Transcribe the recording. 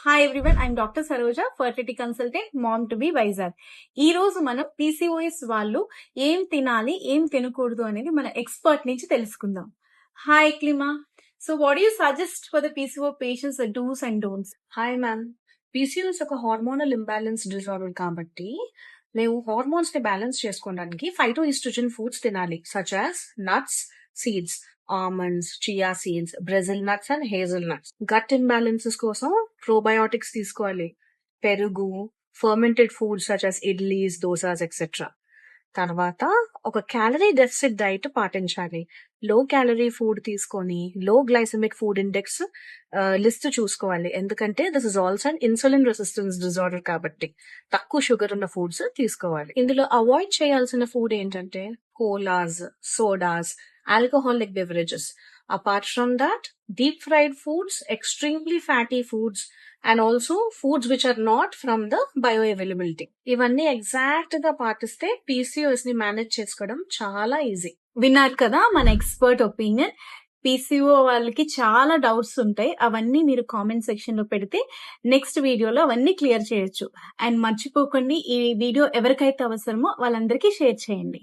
Hi everyone, I'm doctor Saroja, fertility consultant, mom to be Vizag. ఈ రోజు మనం పీసీఓఎస్ వాళ్ళు ఏం తినాలి, ఏం తినకూడదు అనేది మన ఎక్స్పర్ట్ నుంచి తెలుసుకుందాం. హాయ్ క్లిమా. So what you suggest for the PCO patients, the dos and don'ts? Hi ma'am. PCOS ఒక హార్మోనల్ ఇంబ్యాలెన్స్ డిజార్డర్ కాబట్టి మేము హార్మోన్స్ ని బ్యాలెన్స్ చేసుకోవడానికి ఫైటోఇస్ట్రోజన్ ఫుడ్స్ తినాలి, such as nuts, seeds, almonds, chia seeds, Brazil nuts and hazel nuts. Gut imbalances కోసం probiotics తీసుకోవాలి, పెరుగు, fermented foods such as idlis, dosas etcetera. తర్వాత ఒక క్యాలరీ డెఫిసిట్ డైట్ పాటించాలి. లో క్యాలరీ ఫుడ్ తీసుకొని లో గ్లైసెమిక్ ఫుడ్ ఇండెక్స్ లిస్ట్ చూసుకోవాలి, ఎందుకంటే this is also and insulin resistance disorder కాబట్టి తక్కువ షుగర్ ఉన్న ఫుడ్స్ తీసుకోవాలి. ఇందులో అవాయిడ్ చేయాల్సిన ఫుడ్ ఏంటంటే colas, sodas, alcoholic beverages. Apart from that, deep fried foods, extremely fatty foods and also foods which are not from the bioavailability. ఇవన్నీ exact గా పాటిస్తే పీసీఓఎస్ ని మేనేజ్ చేసుకోవడం చాలా ఈజీ. విన్నారు కదా మన ఎక్స్పర్ట్ ఒపీనియన్. పీసీఓ వాళ్ళకి చాలా డౌట్స్ ఉంటాయి, అవన్నీ మీరు కామెంట్ సెక్షన్ లో పెడితే నెక్స్ట్ వీడియోలో అవన్నీ క్లియర్ చేయొచ్చు. అండ్ మర్చిపోకండి, ఈ వీడియో ఎవరికైతే అవసరమో వాళ్ళందరికీ షేర్ చేయండి.